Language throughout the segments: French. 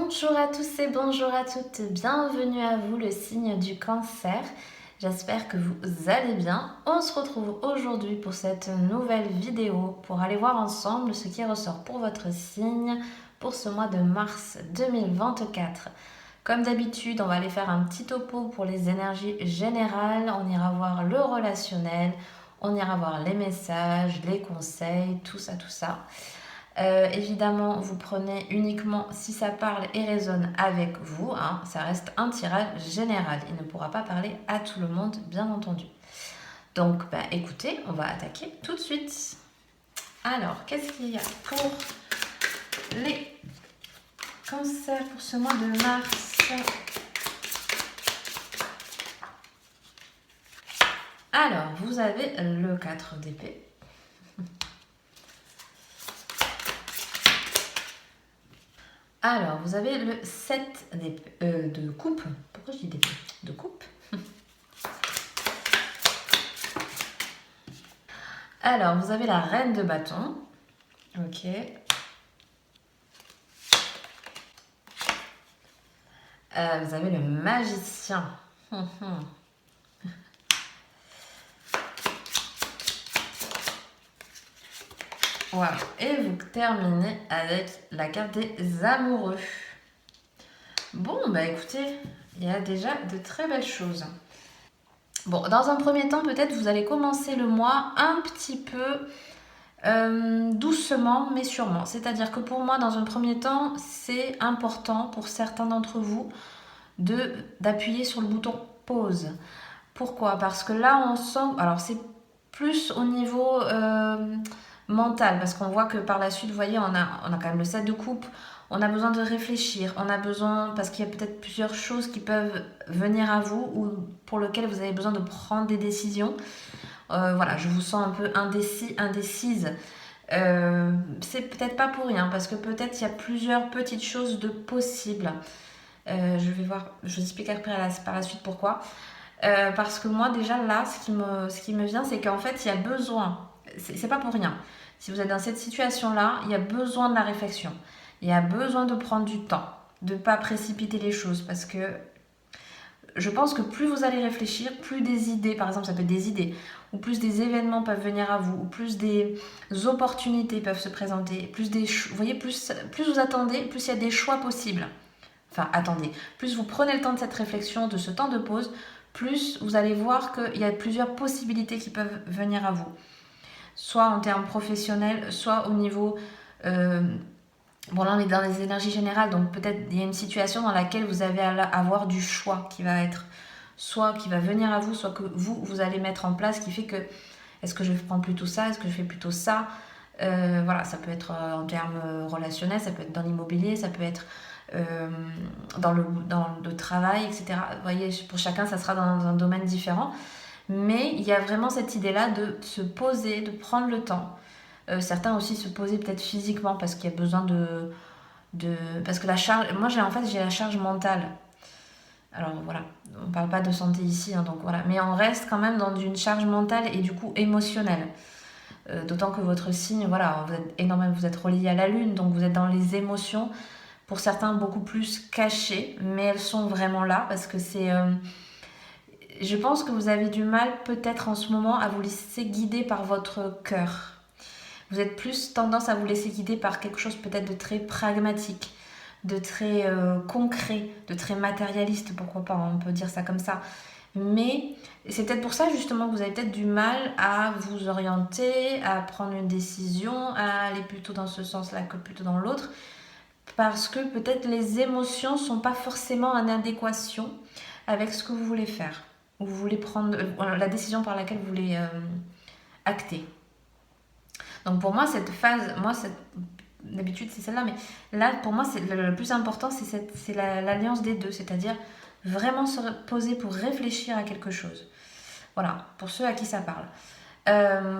Bonjour à tous et bonjour à toutes, bienvenue à vous le signe du cancer. J'espère que vous allez bien. On se retrouve aujourd'hui pour cette nouvelle vidéo pour aller voir ensemble ce qui ressort pour votre signe pour ce mois de mars 2024. Comme d'habitude, on va aller faire un petit topo pour les énergies générales, on ira voir le relationnel, on ira voir les messages, les conseils, tout ça, tout ça. Évidemment, vous prenez uniquement si ça parle et résonne avec vous. Hein, ça reste un tirage général. Il ne pourra pas parler à tout le monde, bien entendu. Donc, écoutez, on va attaquer tout de suite. Alors, qu'est-ce qu'il y a pour les cancers pour ce mois de mars? Alors, vous avez le 4 d'épée. Alors, vous avez le 7 de coupe. Pourquoi je dis d'épée? De coupe. Alors, vous avez la reine de bâton. Ok. Vous avez le magicien. Voilà. Et vous terminez avec la carte des amoureux. Bon, écoutez, il y a déjà de très belles choses. Bon, dans un premier temps, peut-être vous allez commencer le mois un petit peu doucement, mais sûrement. C'est-à-dire que pour moi, dans un premier temps, c'est important pour certains d'entre vous d'appuyer sur le bouton pause. Pourquoi? Parce que là, on sent... Alors, c'est plus au niveau mental, parce qu'on voit que par la suite, vous voyez, on a quand même le 7 de coupe, on a besoin de réfléchir, on a besoin, parce qu'il y a peut-être plusieurs choses qui peuvent venir à vous ou pour lesquelles vous avez besoin de prendre des décisions. Voilà, je vous sens un peu indécise. C'est peut-être pas pour rien, parce que peut-être il y a plusieurs petites choses de possibles. Je vais voir, je vous explique après par la suite pourquoi. Parce que moi déjà là, ce qui me vient, c'est qu'en fait il y a besoin, c'est pas pour rien. Si vous êtes dans cette situation-là, il y a besoin de la réflexion. Il y a besoin de prendre du temps, de ne pas précipiter les choses, parce que je pense que plus vous allez réfléchir, plus des idées, par exemple ça peut être des idées, ou plus des événements peuvent venir à vous, ou plus des opportunités peuvent se présenter, vous voyez, plus vous attendez, plus il y a des choix possibles. Enfin, attendez, plus vous prenez le temps de cette réflexion, de ce temps de pause, plus vous allez voir qu'il y a plusieurs possibilités qui peuvent venir à vous. Soit en termes professionnels, soit au niveau... bon là on est dans les énergies générales, donc peut-être il y a une situation dans laquelle vous allez avoir du choix qui va être... Soit qui va venir à vous, soit que vous allez mettre en place, qui fait que... Est-ce que je prends plutôt ça? Est-ce que je fais plutôt ça? Voilà, ça peut être en termes relationnels, ça peut être dans l'immobilier, ça peut être... dans le travail, etc. Vous voyez, pour chacun, ça sera dans un domaine différent. Mais il y a vraiment cette idée-là de se poser, de prendre le temps. Certains aussi se poser peut-être physiquement parce qu'il y a besoin parce que la charge... Moi, j'ai la charge mentale. Alors voilà, on ne parle pas de santé ici, hein, donc voilà. Mais on reste quand même dans une charge mentale et du coup émotionnelle. D'autant que votre signe, voilà, vous êtes relié à la lune, donc vous êtes dans les émotions. Pour certains beaucoup plus cachées, mais elles sont vraiment là parce que c'est... je pense que vous avez du mal peut-être en ce moment à vous laisser guider par votre cœur. Vous êtes plus tendance à vous laisser guider par quelque chose peut-être de très pragmatique, de très concret, de très matérialiste, pourquoi pas, on peut dire ça comme ça. Mais c'est peut-être pour ça justement que vous avez peut-être du mal à vous orienter, à prendre une décision, à aller plutôt dans ce sens-là que plutôt dans l'autre. Parce que peut-être les émotions ne sont pas forcément en adéquation avec ce que vous voulez faire. Ou vous voulez prendre la décision par laquelle vous voulez acter. Donc pour moi, cette phase, d'habitude c'est celle-là, mais là pour moi, le plus important, c'est l'alliance des deux. C'est-à-dire vraiment se poser pour réfléchir à quelque chose. Voilà, pour ceux à qui ça parle.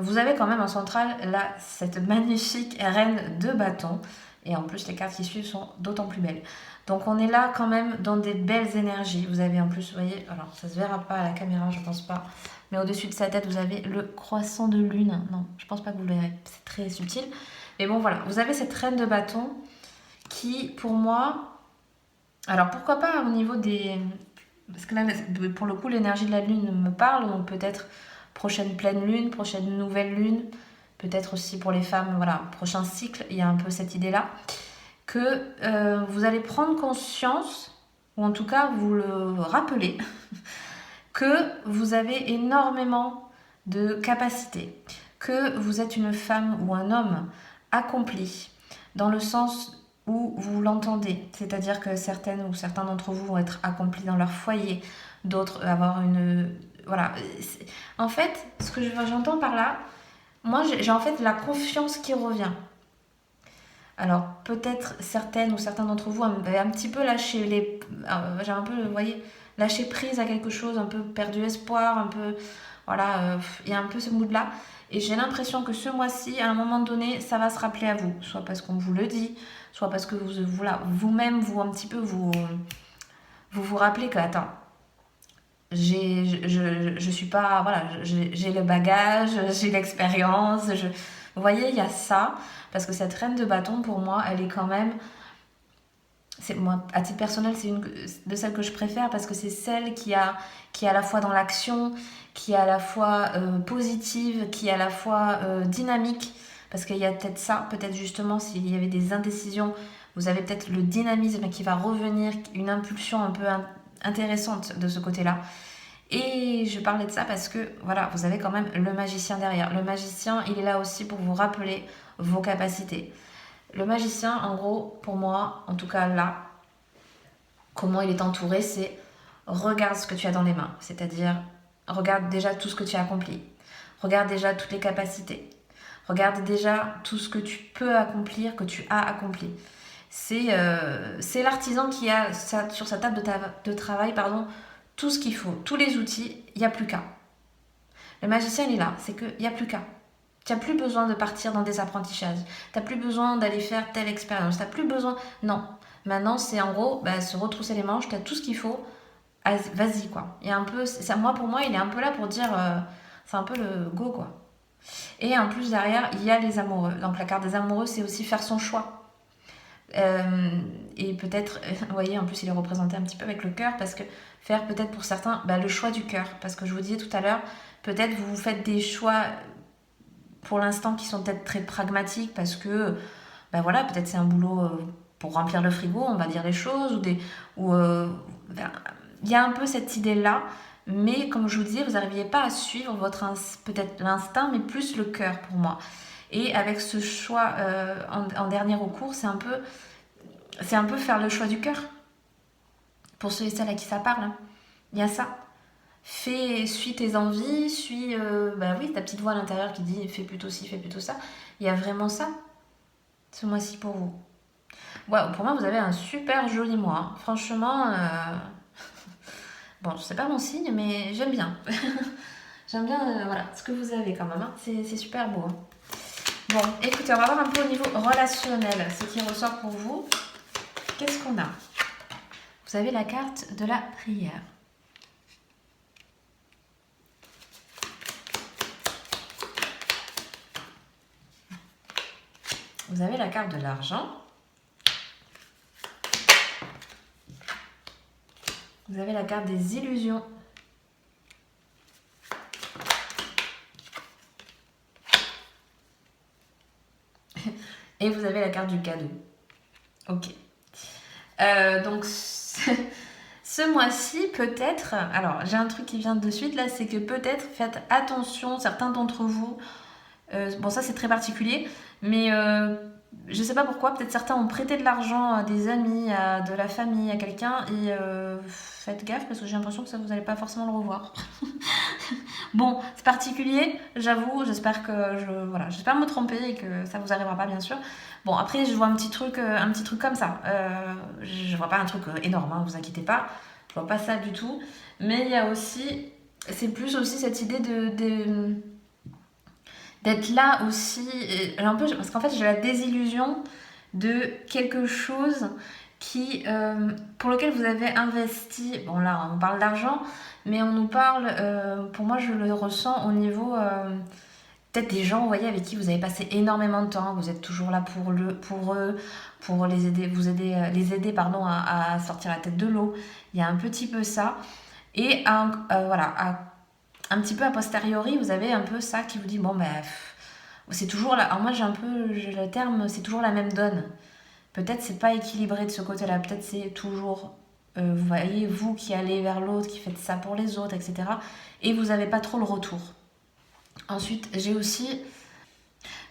Vous avez quand même en centrale là, cette magnifique reine de bâton. Et en plus, les cartes qui suivent sont d'autant plus belles. Donc on est là quand même dans des belles énergies. Vous avez en plus, vous voyez, alors ça se verra pas à la caméra, je pense pas. Mais au-dessus de sa tête, vous avez le croissant de lune. Non, je pense pas que vous le verrez, c'est très subtil. Mais bon, voilà, vous avez cette reine de bâton qui, pour moi, Alors pourquoi pas au niveau des... Parce que là, pour le coup, l'énergie de la lune me parle, donc peut-être prochaine pleine lune, prochaine nouvelle lune, peut-être aussi pour les femmes, voilà, prochain cycle, il y a un peu cette idée-là, que vous allez prendre conscience, ou en tout cas vous le rappelez, que vous avez énormément de capacités, que vous êtes une femme ou un homme accompli, dans le sens où vous l'entendez, c'est-à-dire que certaines ou certains d'entre vous vont être accomplis dans leur foyer, d'autres avoir une... Voilà. En fait, ce que j'entends par là, moi j'ai en fait la confiance qui revient. Alors peut-être certaines ou certains d'entre vous avaient un petit peu lâché les... J'ai un peu, vous voyez, lâché prise à quelque chose, un peu perdu espoir, un peu... Voilà, il y a un peu ce mood-là. Et j'ai l'impression que ce mois-ci, à un moment donné, ça va se rappeler à vous. Soit parce qu'on vous le dit, soit parce que vous-même, vous, un petit peu, vous rappelez que, attends, je suis pas... Voilà, j'ai le bagage, j'ai l'expérience, vous voyez, il y a ça. Parce que cette reine de bâton, pour moi, elle est quand même... Moi, à titre personnel, c'est une de celles que je préfère parce que c'est celle qui est à la fois dans l'action, qui est à la fois positive, qui est à la fois dynamique. Parce qu'il y a peut-être ça, peut-être justement s'il y avait des indécisions, vous avez peut-être le dynamisme qui va revenir, une impulsion un peu intéressante de ce côté-là. Et je parlais de ça parce que voilà, vous avez quand même le magicien derrière. Le magicien, il est là aussi pour vous rappeler vos capacités. Le magicien, en gros, pour moi, en tout cas là, comment il est entouré, c'est regarde ce que tu as dans les mains. C'est-à-dire, regarde déjà tout ce que tu as accompli. Regarde déjà toutes les capacités. Regarde déjà tout ce que tu peux accomplir, que tu as accompli. C'est l'artisan qui a sur sa table de travail tout ce qu'il faut, tous les outils, il n'y a plus qu'à. Le magicien, il est là, c'est qu'il n'y a plus qu'à. Tu n'as plus besoin de partir dans des apprentissages. Tu n'as plus besoin d'aller faire telle expérience. Tu n'as plus besoin... Non. Maintenant, c'est en gros se retrousser les manches. Tu as tout ce qu'il faut. Vas-y, quoi. Il y a un peu... Ça, pour moi, il est un peu là pour dire... c'est un peu le go, quoi. Et en plus, derrière, il y a les amoureux. Donc, la carte des amoureux, c'est aussi faire son choix. Et peut-être... Vous voyez, en plus, il est représenté un petit peu avec le cœur. Parce que faire peut-être pour certains le choix du cœur. Parce que je vous disais tout à l'heure, peut-être vous faites des choix... pour l'instant qui sont peut-être très pragmatiques parce que voilà, peut-être c'est un boulot pour remplir le frigo, on va dire les choses, il y a un peu cette idée-là, mais comme je vous disais, vous n'arriviez pas à suivre peut-être l'instinct, mais plus le cœur pour moi. Et avec ce choix en dernier recours, c'est un peu faire le choix du cœur. Pour ceux et celles à qui ça parle, hein. Il y a ça. Suis tes envies, oui, ta petite voix à l'intérieur qui dit fais plutôt ci, fais plutôt ça. Il y a vraiment ça ce mois-ci pour vous. Wow, pour moi, vous avez un super joli mois, hein. Franchement, bon, c'est pas mon signe, mais j'aime bien. J'aime bien voilà, ce que vous avez quand même, hein. C'est super beau, hein. Bon, écoutez, on va voir un peu au niveau relationnel ce qui ressort pour vous. Qu'est-ce qu'on a? Vous avez la carte de la prière. Vous avez la carte de l'argent. Vous avez la carte des illusions. Et vous avez la carte du cadeau. Ok. Donc, ce mois-ci, peut-être... Alors, j'ai un truc qui vient de suite, là, c'est que peut-être, faites attention, certains d'entre vous... bon, ça, c'est très particulier, mais je sais pas pourquoi, peut-être certains ont prêté de l'argent à des amis, à de la famille, à quelqu'un, et faites gaffe, parce que j'ai l'impression que ça, vous n'allez pas forcément le revoir. Bon, c'est particulier, j'avoue, j'espère j'espère me tromper et que ça vous arrivera pas, bien sûr. Bon, après, je vois un petit truc comme ça. Je vois pas un truc énorme, hein, vous inquiétez pas. Je vois pas ça du tout. Mais il y a aussi, c'est plus aussi cette idée d'être là aussi, un peu, parce qu'en fait, j'ai la désillusion de quelque chose pour lequel vous avez investi. Bon, là, on parle d'argent, mais on nous parle, pour moi, je le ressens au niveau peut-être des gens, vous voyez, avec qui vous avez passé énormément de temps, vous êtes toujours là pour eux, pour les aider, les aider pardon, à sortir la tête de l'eau. Il y a un petit peu ça. Et voilà, un petit peu a posteriori, vous avez un peu ça qui vous dit, bon, ben, c'est toujours là. Alors moi, j'ai le terme, c'est toujours la même donne. Peut-être c'est pas équilibré de ce côté-là. Peut-être c'est toujours, vous voyez, vous qui allez vers l'autre, qui faites ça pour les autres, etc. Et vous n'avez pas trop le retour. Ensuite, j'ai aussi,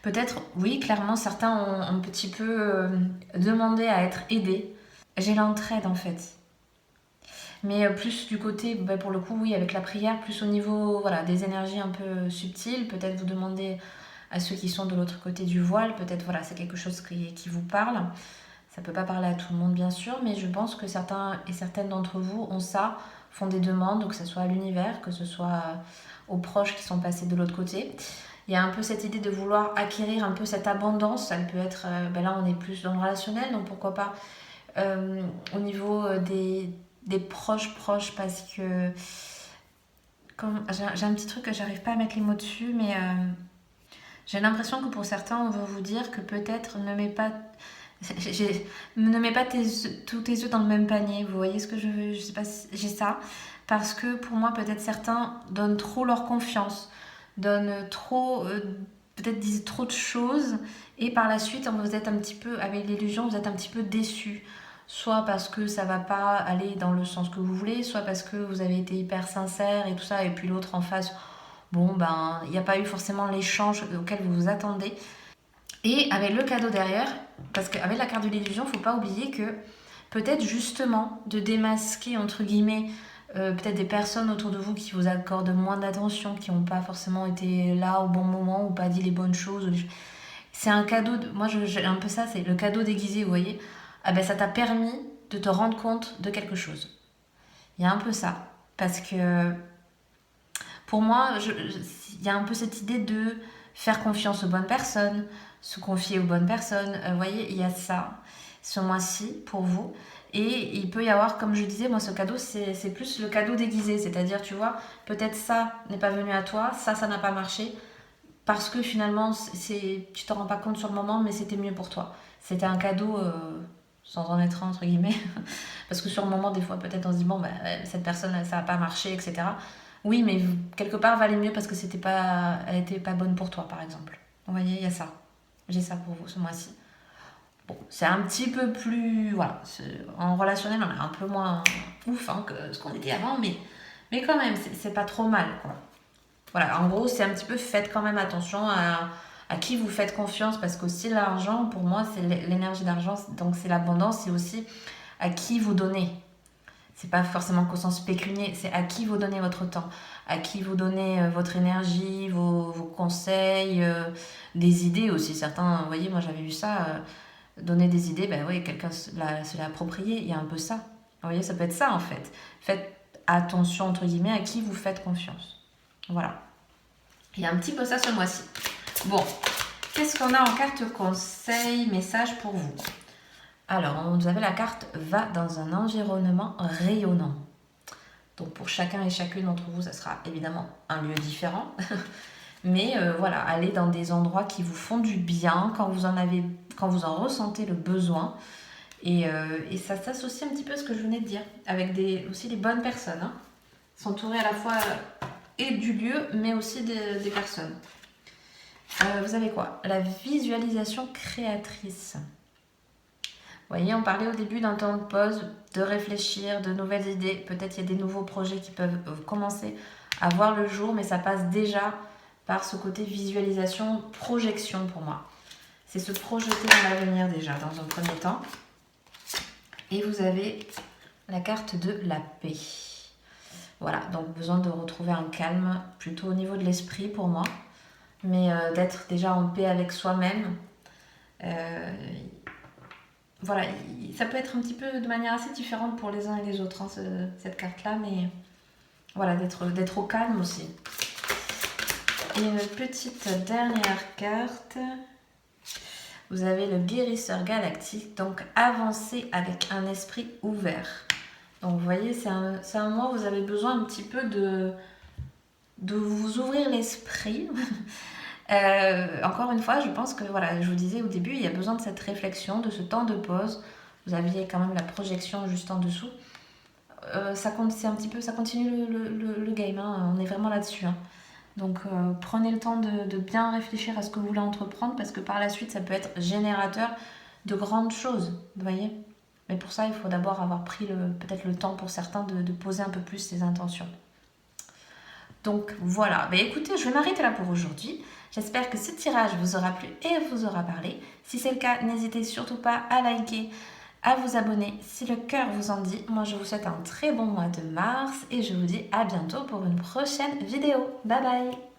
peut-être, oui, clairement, certains ont un petit peu demandé à être aidés. J'ai l'entraide en fait. Mais plus du côté, bah, pour le coup, oui, avec la prière, plus au niveau voilà, des énergies un peu subtiles. Peut-être vous demandez à ceux qui sont de l'autre côté du voile, peut-être voilà, c'est quelque chose qui vous parle. Ça ne peut pas parler à tout le monde, bien sûr, mais je pense que certains et certaines d'entre vous ont ça, font des demandes, que ce soit à l'univers, que ce soit aux proches qui sont passés de l'autre côté. Il y a un peu cette idée de vouloir acquérir un peu cette abondance. Elle peut être, ben là on est plus dans le relationnel, donc pourquoi pas au niveau des proches, parce que j'ai un petit truc que j'arrive pas à mettre les mots dessus, mais j'ai l'impression que pour certains, on veut vous dire que peut-être ne mets pas tous tes œufs dans le même panier. Vous voyez ce que je veux? Je sais pas si j'ai ça. Parce que pour moi, peut-être certains donnent trop leur confiance, donnent trop, peut-être disent trop de choses, et par la suite, vous êtes un petit peu, avec l'illusion, vous êtes un petit peu déçus. Soit parce que ça va pas aller dans le sens que vous voulez, soit parce que vous avez été hyper sincère et tout ça, et puis l'autre en face, bon ben, il n'y a pas eu forcément l'échange auquel vous vous attendez. Et avec le cadeau derrière, parce qu'avec la carte de l'illusion, il ne faut pas oublier que peut-être justement de démasquer, entre guillemets, peut-être des personnes autour de vous qui vous accordent moins d'attention, qui n'ont pas forcément été là au bon moment ou pas dit les bonnes choses. C'est un cadeau, moi j'ai un peu ça, c'est le cadeau déguisé, vous voyez. Ah ben, ça t'a permis de te rendre compte de quelque chose. Il y a un peu ça. Parce que pour moi, il y a un peu cette idée de faire confiance aux bonnes personnes, se confier aux bonnes personnes. Vous voyez, il y a ça ce mois-ci pour vous. Et il peut y avoir, comme je disais, moi ce cadeau, c'est plus le cadeau déguisé. C'est-à-dire, tu vois, peut-être ça n'est pas venu à toi, ça n'a pas marché. Parce que finalement, tu t'en rends pas compte sur le moment, mais c'était mieux pour toi. C'était un cadeau sans en être un, entre guillemets. Parce que sur le moment, des fois, peut-être on se dit, bon, bah, cette personne, ça n'a pas marché, etc. Oui, mais quelque part, valait mieux parce que elle n'était pas bonne pour toi, par exemple. Vous voyez, il y a ça. J'ai ça pour vous ce mois-ci. Bon, c'est un petit peu plus... Voilà, en relationnel, on est un peu moins ouf hein, que ce qu'on était avant, mais quand même, c'est pas trop mal, quoi. Voilà, en gros, c'est un petit peu, faites quand même attention à qui vous faites confiance, parce qu'aussi l'argent, pour moi, c'est l'énergie d'argent, donc c'est l'abondance, c'est aussi à qui vous donnez. C'est pas forcément qu'au sens pécunier, c'est à qui vous donnez votre temps, à qui vous donnez votre énergie, vos conseils, des idées aussi. Certains, vous voyez, moi j'avais vu ça, donner des idées, ben oui, quelqu'un se l'a approprié, il y a un peu ça. Vous voyez, ça peut être ça en fait. Faites attention, entre guillemets, à qui vous faites confiance. Voilà. Il y a un petit peu ça ce mois-ci. Bon, qu'est-ce qu'on a en carte conseil, message pour vous? Alors, vous avez la carte va dans un environnement rayonnant. Donc, pour chacun et chacune d'entre vous, ça sera évidemment un lieu différent. Mais voilà, allez dans des endroits qui vous font du bien quand vous en ressentez le besoin. Et ça s'associe un petit peu à ce que je venais de dire, avec aussi les bonnes personnes. Hein. S'entourer à la fois et du lieu, mais aussi des personnes. Vous avez quoi? La visualisation créatrice. Vous voyez, on parlait au début d'un temps de pause, de réfléchir, de nouvelles idées. Peut-être il y a des nouveaux projets qui peuvent commencer à voir le jour, mais ça passe déjà par ce côté visualisation, projection pour moi. C'est se projeter dans l'avenir déjà, dans un premier temps. Et vous avez la carte de la paix. Voilà, donc besoin de retrouver un calme plutôt au niveau de l'esprit pour moi, mais d'être déjà en paix avec soi-même. Voilà, ça peut être un petit peu de manière assez différente pour les uns et les autres, hein, cette carte-là, mais voilà, d'être au calme aussi. Et une petite dernière carte. Vous avez le guérisseur galactique, donc avancez avec un esprit ouvert. Donc vous voyez, c'est un mois où vous avez besoin un petit peu de vous ouvrir l'esprit, Encore une fois, je pense que, voilà, je vous disais au début, il y a besoin de cette réflexion, de ce temps de pause. Vous aviez quand même la projection juste en dessous. C'est un petit peu, ça continue le game, hein. On est vraiment là-dessus, hein. Donc prenez le temps de bien réfléchir à ce que vous voulez entreprendre parce que par la suite, ça peut être générateur de grandes choses, vous voyez. Mais pour ça, il faut d'abord avoir pris peut-être le temps pour certains de poser un peu plus ses intentions. Donc voilà, bah, écoutez, je vais m'arrêter là pour aujourd'hui. J'espère que ce tirage vous aura plu et vous aura parlé. Si c'est le cas, n'hésitez surtout pas à liker, à vous abonner si le cœur vous en dit. Moi, je vous souhaite un très bon mois de mars et je vous dis à bientôt pour une prochaine vidéo. Bye bye!